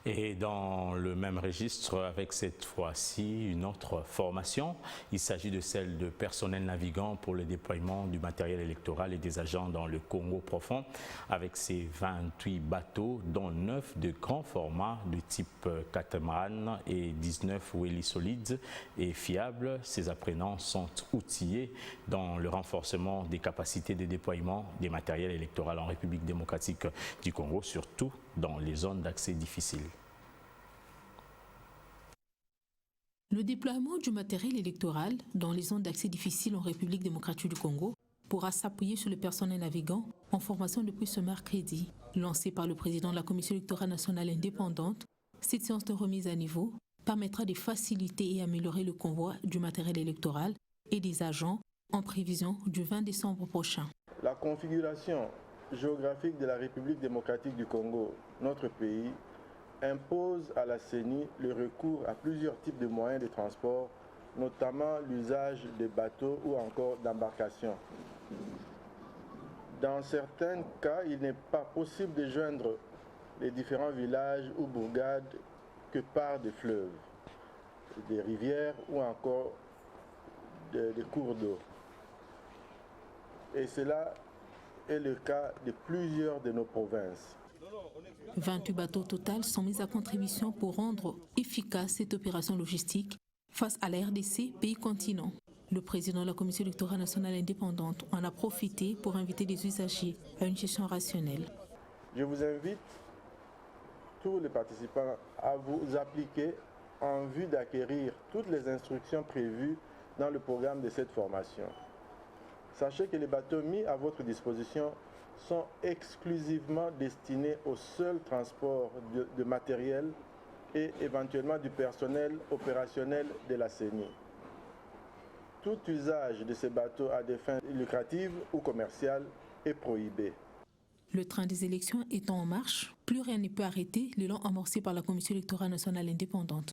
Et dans le même registre, avec cette fois-ci une autre formation, il s'agit de celle de personnel navigant pour le déploiement du matériel électoral et des agents dans le Congo profond, avec ses 28 bateaux, dont 9 de grand format de type catamaran et 19 wheelies solides et fiables. Ces apprenants sont outillés dans le renforcement des capacités de déploiement des matériels électoraux en République démocratique du Congo, surtout dans les zones d'accès difficiles. Le déploiement du matériel électoral dans les zones d'accès difficiles en République démocratique du Congo pourra s'appuyer sur le personnel navigant en formation depuis ce mercredi. Lancé par le président de la Commission électorale nationale indépendante, cette séance de remise à niveau permettra de faciliter et améliorer le convoi du matériel électoral et des agents en prévision du 20 décembre prochain. La configuration géographique de la République démocratique du Congo, notre pays, impose à la CENI le recours à plusieurs types de moyens de transport, notamment l'usage de bateaux ou encore d'embarcations. Dans certains cas, il n'est pas possible de joindre les différents villages ou bourgades que par des fleuves, des rivières ou encore des cours d'eau. Et cela est le cas de plusieurs de nos provinces. 28 bateaux au total sont mis à contribution pour rendre efficace cette opération logistique face à la RDC, pays continent. Le président de la Commission électorale nationale indépendante en a profité pour inviter les usagers à une gestion rationnelle. Je vous invite, tous les participants, à vous appliquer en vue d'acquérir toutes les instructions prévues dans le programme de cette formation. Sachez que les bateaux mis à votre disposition sont exclusivement destinés au seul transport de matériel et éventuellement du personnel opérationnel de la CENI. Tout usage de ces bateaux à des fins lucratives ou commerciales est prohibé. Le train des élections étant en marche, plus rien ne peut arrêter l'élan amorcé par la Commission électorale nationale indépendante.